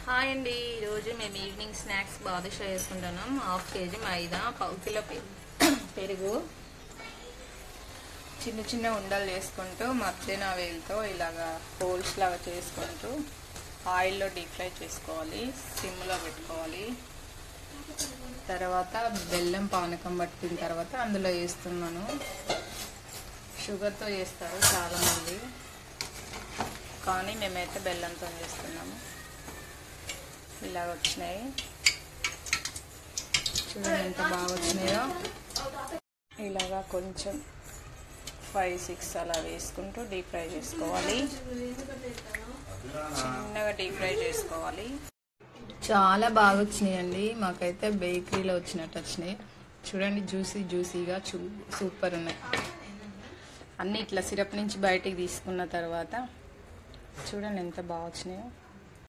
Hi అండి, ఈరోజు మేము ఈవినింగ్ స్నాక్స్ బాదుషా చేసుకుంటున్నాం. 1/2 kg మైదా, 1/2 కిలో పెరుగు, చిన్న చిన్న ఉండలు చేసుకుంటూ మధ్యన వేలుతో ఇలాగా హోల్స్ లాగా చేసుకుంటూ ఆయిల్లో డీప్ ఫ్రై చేసుకోవాలి. సిమ్లో పెట్టుకోవాలి. తర్వాత బెల్లం పానకం పట్టిన తర్వాత అందులో వేస్తున్నాను. షుగర్తో చేస్తారు చాలామంది, కానీ మేమైతే బెల్లంతో చేస్తున్నాము. ఇలాగ వచ్చినాయి, చూడండి ఎంత బాగా వచ్చినాయో. ఇలాగా కొంచెం 5-6 అలా వేసుకుంటూ డీప్ ఫ్రై చేసుకోవాలి. చిన్నగా డీప్ ఫ్రై చేసుకోవాలి. చాలా బాగా వచ్చినాయండి, మాకైతే బేకరీలో వచ్చినట్టు వచ్చినాయి. చూడండి, జ్యూసీగా సూపర్ ఉన్నాయి. అన్నీ ఇట్లా సిరప్ నుంచి బయటికి తీసుకున్న తర్వాత చూడండి ఎంత బాగా వచ్చినాయో.